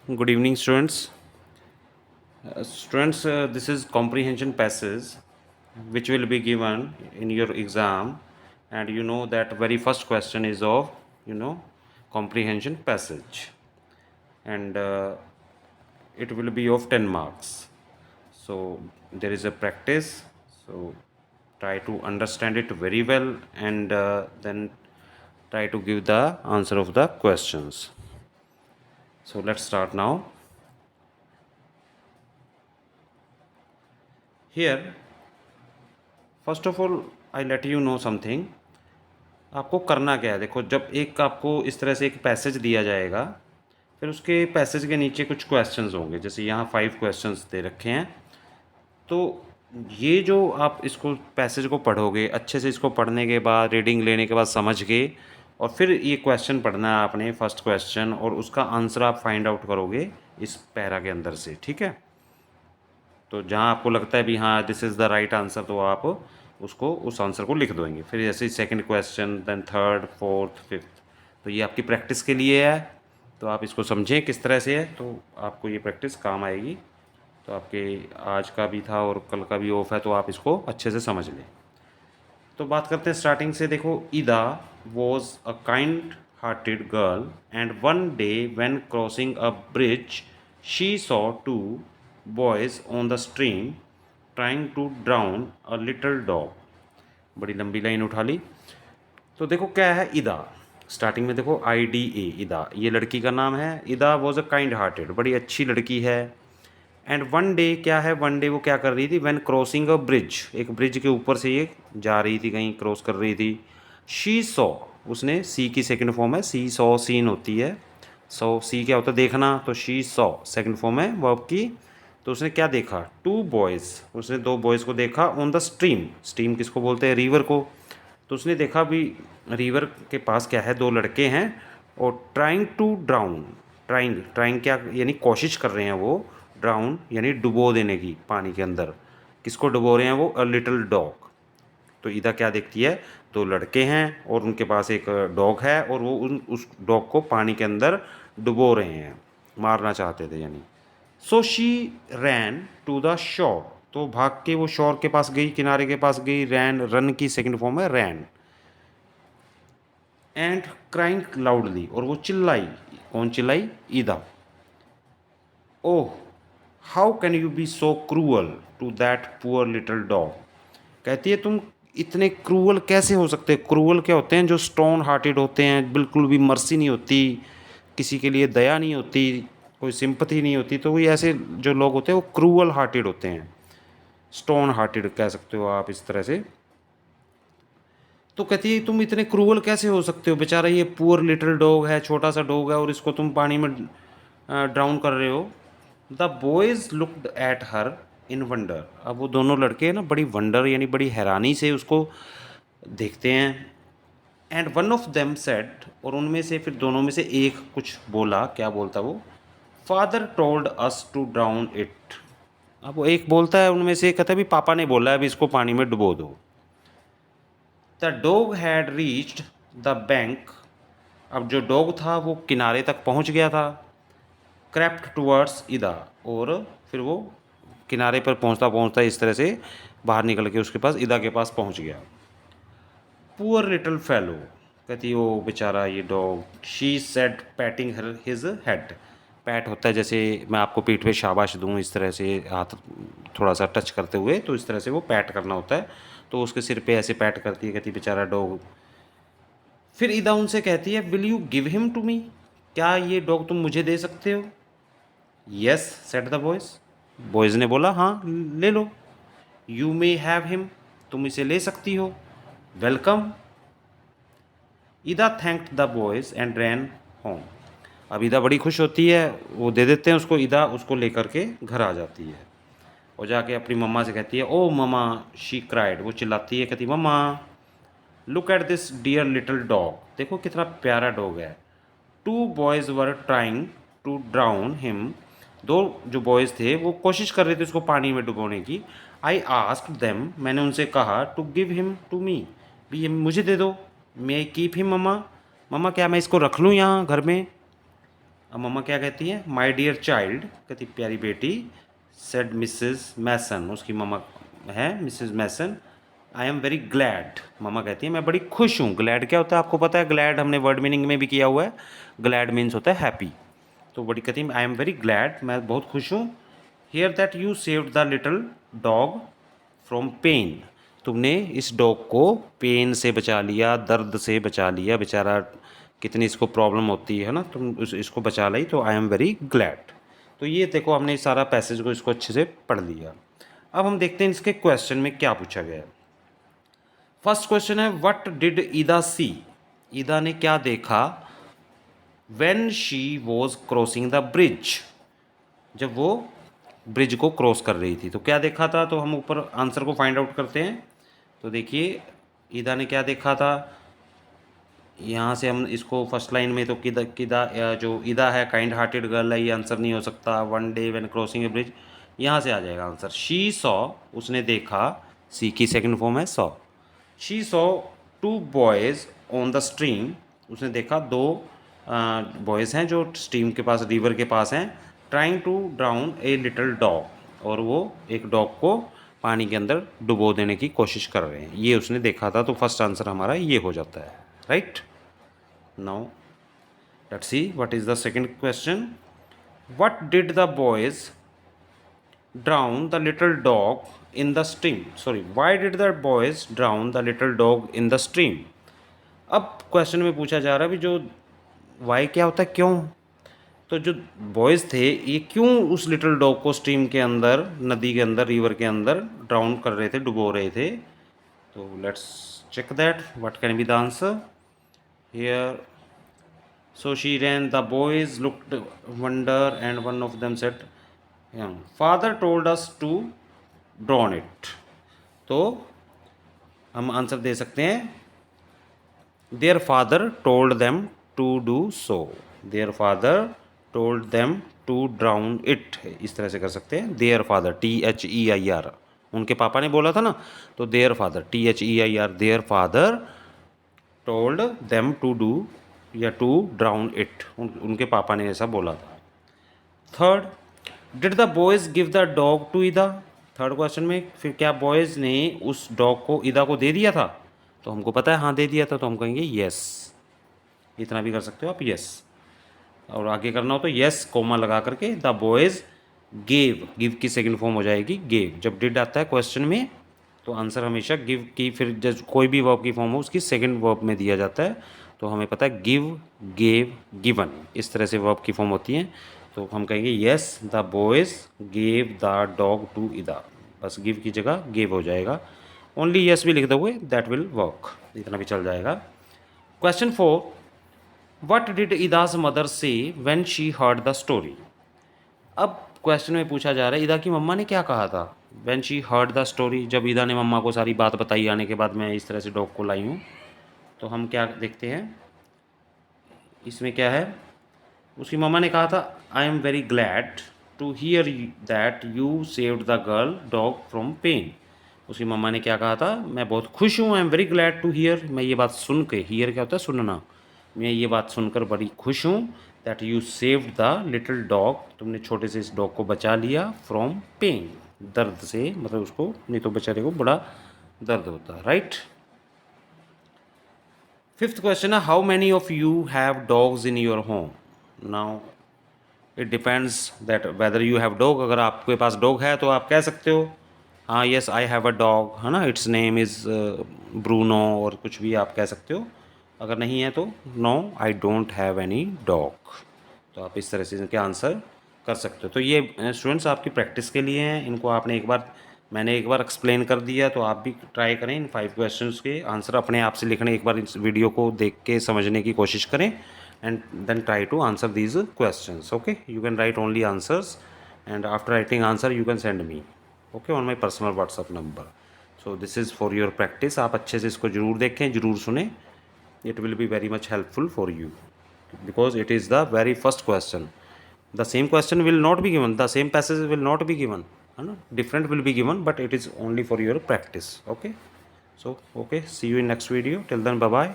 Good evening, students. This is comprehension passage which will be given in your exam, and you know that very first question is of comprehension passage, and it will be of 10 marks. So there is a practice. So try to understand it very well, and then try to give the answer of the questions. So let's start now. Here, first of all I let you know something. आपको करना क्या है, देखो, जब एक आपको इस तरह से एक पैसेज दिया जाएगा, फिर उसके पैसेज के नीचे कुछ क्वेश्चंस होंगे. जैसे यहाँ 5 क्वेश्चंस दे रखे हैं. तो ये जो आप इसको पैसेज को पढ़ोगे अच्छे से, इसको पढ़ने के बाद, रीडिंग लेने के बाद समझ के, और फिर ये क्वेश्चन पढ़ना है आपने, फर्स्ट क्वेश्चन, और उसका आंसर आप फाइंड आउट करोगे इस पैरा के अंदर से. ठीक है. तो जहाँ आपको लगता है भी हाँ this is the right answer, तो आप उसको उस आंसर को लिख दोगे. फिर जैसे ही second question, then third, fourth, fifth. तो ये आपकी प्रैक्टिस के लिए है. तो आप इसको समझें किस तरह से है, तो आपको ये प्रैक्टिस काम आएगी. तो आपके आज का भी था और कल का भी ऑफ है, तो आप इसको अच्छे से समझ लें. तो बात करते हैं स्टार्टिंग से. देखो, Ida was a kind hearted girl and one day when crossing a bridge she saw two boys on the stream trying to drown a little dog. बड़ी लंबी लाइन उठा ली. तो देखो क्या है ईदा. स्टार्टिंग में देखो IDA, ईदा, ये लड़की का नाम है. ईदा वॉज अ काइंड हार्टेड, बड़ी अच्छी लड़की है. एंड वन डे क्या है, वन डे वो क्या कर रही थी, व्हेन क्रॉसिंग अ ब्रिज, एक ब्रिज के ऊपर से ये जा रही थी, कहीं क्रॉस कर रही थी. शी सॉ, उसने, सी की सेकंड फॉर्म है, सी सॉ सीन होती है. सो सी क्या होता है, देखना. तो शी सॉ सेकंड फॉर्म है वर्ब की. तो उसने क्या देखा, टू बॉयज़, उसने दो बॉयज़ को देखा, ऑन द स्ट्रीम. स्ट्रीम किसको बोलते हैं, रिवर को. तो उसने देखा भी रिवर के पास क्या है, दो लड़के हैं, और trying to drown. Trying, trying क्या यानी कोशिश कर रहे हैं वो. ड्राउन यानी डुबो देने की पानी के अंदर. किसको डुबो रहे हैं वो, अ लिटिल डॉग. तो ईदा क्या देखती है, दो लड़के हैं और उनके पास एक डॉग है, और वो उस डॉग को पानी के अंदर डुबो रहे हैं, मारना चाहते थे यानी. So she ran to the shore, तो भाग के वो शोर के पास गई, किनारे के पास गई. रैन, रन की सेकंड फॉर्म है रैन. एंड क्राइंग लाउडली, और वो चिल्लाई. कौन चिल्लाई, Ida. Oh, how can you be so cruel to that poor little dog. कहती है तुम इतने क्रूअल कैसे हो सकते. क्रूअल क्या होते हैं, जो स्टोन हार्टेड होते हैं, बिल्कुल भी मर्सी नहीं होती, किसी के लिए दया नहीं होती, कोई सिंपथी नहीं होती. तो वही ऐसे जो लोग होते हैं वो क्रूअल हार्टेड होते हैं, स्टोन हार्टेड कह सकते हो आप इस तरह से. तो कहती है तुम इतने क्रूअल कैसे हो सकते हो, बेचारा ये पुअर लिटिल डॉग है, छोटा सा डॉग है, और इसको तुम पानी में ड्राउन कर रहे हो. The boys looked at her in wonder. अब वो दोनों लड़के ना बड़ी वंडर यानी बड़ी हैरानी से उसको देखते हैं. And one of them said, और उनमें से फिर दोनों में से एक कुछ बोला. क्या बोलता वो, father told us to drown it. अब वो एक बोलता है उनमें से, कहता है भी पापा ने बोला है अभी इसको पानी में डुबो दो. The dog had reached the bank. अब जो डॉग था वो किनारे तक पहुंच गया था. क्रैप्ट टूवर्ड्स ईदा, और फिर वो किनारे पर पहुंचता पहुंचता इस तरह से बाहर निकल के उसके पास, ईदा के पास पहुंच गया. पुअर लिटिल फेलो, कहती वो बेचारा ये dog. She said patting her his head. Pat होता है जैसे मैं आपको पीठ पे शाबाश दूं, इस तरह से हाथ थोड़ा सा टच करते हुए, तो इस तरह से वो पैट करना होता है. तो उसके सिर पे ऐसे पैट करती है, कहती बेचारा डॉग. फिर ईदा उनसे कहती है, will you give him to me, क्या ये डॉग तुम मुझे दे सकते हो. Yes said the boys, boys ने बोला हाँ ले लो. यू मे हैव हिम, तुम इसे ले सकती हो. Welcome. Ida thanked the boys and ran home. अब ईदा बड़ी खुश होती है, वो दे देते हैं उसको. ईदा उसको लेकर के घर आ जाती है और जाके अपनी मम्मा से कहती है, ओ मम्मा. शी क्राइड, वो चिल्लाती है, कहती mama, look at this dear little dog, देखो कितना प्यारा डॉग है. Two boys were trying to drown him, दो जो बॉयज़ थे वो कोशिश कर रहे थे उसको पानी में डुबोने की. आई आस्क्ड देम, मैंने उनसे कहा, to give him to me, भी ये मुझे दे दो. मे आई कीप हिम मम्मा, मम्मा क्या मैं इसको रख लूँ यहाँ घर में. अब मम्मा क्या कहती है, माई डियर चाइल्ड, कहती प्यारी बेटी, सेड मिसेस मैसन, उसकी मम्मा है Mrs Mason, I am very glad, mama कहती है मैं बड़ी खुश हूँ। ग्लैड क्या होता है आपको पता है, ग्लैड हमने वर्ड मीनिंग में भी किया हुआ है, ग्लैड मीन्स होता है हैप्पी। तो बड़ी कहती है आई एम वेरी ग्लैड, मैं बहुत खुश हूँ, here that you saved the little dog from pain, तुमने इस डॉग को पेन से बचा लिया, दर्द से बचा लिया, बेचारा कितनी इसको प्रॉब्लम होती है ना, तुम इसको बचा लाई, तो आई एम वेरी ग्लैड। तो ये देखो हमने सारा पैसेज को इसको अच्छे से पढ़ लिया। अब हम देखते हैं इसके क्वेश्चन में क्या पूछा गया है। फर्स्ट क्वेश्चन है व्हाट डिड ईदा सी, ईदा ने क्या देखा, when she was crossing the bridge, जब वो ब्रिज को क्रॉस कर रही थी तो क्या देखा था। तो हम ऊपर आंसर को फाइंड आउट करते हैं। तो देखिए ईदा ने क्या देखा था, यहाँ से हम इसको फर्स्ट लाइन में तो किदा किदा जो ईदा है काइंड हार्टेड गर्ल है, ये आंसर नहीं हो सकता। One day when crossing A bridge, यहाँ से आ जाएगा आंसर। शी सॉ, उसने देखा, सी की सेकंड फॉर्म है saw. She saw two boys on the stream, उसने देखा दो बॉयज़ हैं जो स्ट्रीम के पास, रिवर के पास हैं, trying to drown a little dog, और वो एक डॉग को पानी के अंदर डुबो देने की कोशिश कर रहे हैं, ये उसने देखा था। तो फर्स्ट आंसर हमारा ये हो जाता है, right. Now let's see what is the second question, what did the boys drown the little dog in the stream, sorry, why did the boys drown the little dog in the stream। अब question में पूछा जा रहा है भी जो Y क्या होता है, क्यों, तो जो बॉयज़ थे ये क्यों उस लिटिल डॉग को स्ट्रीम के अंदर, नदी के अंदर, रिवर के अंदर ड्राउन कर रहे थे, डुबो रहे थे। तो let's check that what can be the answer here. So she ran, the boys looked wonder and one of them said, father told us to drown it. तो हम आंसर दे सकते हैं their father told them to do so, their father told them to drown it, इस तरह से कर सकते हैं। देयर फादर, THEIR, उनके पापा ने बोला था ना, तो their father, THEIR, their father told them to do या टू ड्राउन इट, उनके पापा ने ऐसा बोला था। Third, did the boys give the dog to Ida, third question में फिर क्या बॉयज़ ने उस डॉग को ईदा को दे दिया था। तो हमको पता है हाँ दे दिया था, तो हम कहेंगे यस, इतना भी कर सकते हो आप यस, और आगे करना हो तो यस कोमा लगा करके द बॉयज़ गेव, गिव की सेकंड फॉर्म हो जाएगी गेव। जब डिड आता है क्वेश्चन में तो आंसर हमेशा गिव की, फिर जब कोई भी वर्ब की फॉर्म हो उसकी सेकंड वर्ब में दिया जाता है। तो हमें पता है गिव, गेव, गिवन, इस तरह से वर्ब की फॉर्म होती हैं। तो हम कहेंगे yes the boys gave the dog to Ida, बस गिव की जगह गेव हो जाएगा। ओनली येस भी लिख दोगे दैट विल वर्क, इतना भी चल जाएगा। क्वेश्चन 4, व्हाट डिड ईदाज मदर से when she heard the story. अब क्वेश्चन में पूछा जा रहा है ईदा की मम्मा ने क्या कहा था when she heard the story, जब ईदा ने मम्मा को सारी बात बताई आने के बाद मैं इस तरह से डॉग को लाई हूँ। तो हम क्या देखते हैं इसमें क्या है, उसकी मम्मा ने कहा था I am very glad to hear that you saved the girl dog from pain. उसकी मम्मा ने क्या कहा था, मैं बहुत खुश हूँ, I am very glad to hear, मैं ये बात सुन के, हियर क्या होता है सुनना, मैं ये बात सुनकर बड़ी खुश हूँ, that you saved the little dog, तुमने छोटे से इस डॉग को बचा लिया, फ्रॉम पेन, दर्द से, मतलब उसको नहीं तो बेचारे को बड़ा दर्द होता है, राइट। फिफ्थ क्वेश्चन है how many of you have dogs in your home. Now it depends that whether you have dog, अगर आपके पास डॉग है तो आप कह सकते हो हाँ yes I have a dog, है ना, इट्स नेम इज़ ब्रूनो, और कुछ भी आप कह सकते हो। अगर नहीं है तो no I don't have any dog, तो आप इस तरह से इनके आंसर कर सकते हो। तो ये स्टूडेंट्स आपकी प्रैक्टिस के लिए हैं, इनको आपने एक बार, मैंने एक बार एक्सप्लेन कर दिया, तो आप भी ट्राई करें इन 5 क्वेश्चंस के आंसर अपने आप से लिखने, एक बार इस वीडियो को देख के समझने की कोशिश करें, and then try to answer these questions. Okay, you can write only answers, and after writing answer you can send me, okay, on my personal WhatsApp number. So this is for your practice, आप अच्छे से इसको ज़रूर देखें, ज़रूर सुने, it will be very much helpful for you because it is the very first question. The same question will not be given, the same passage will not be given, है ना, different will be given, but it is only for your practice. Okay, so okay, see you in next video, till then bye bye.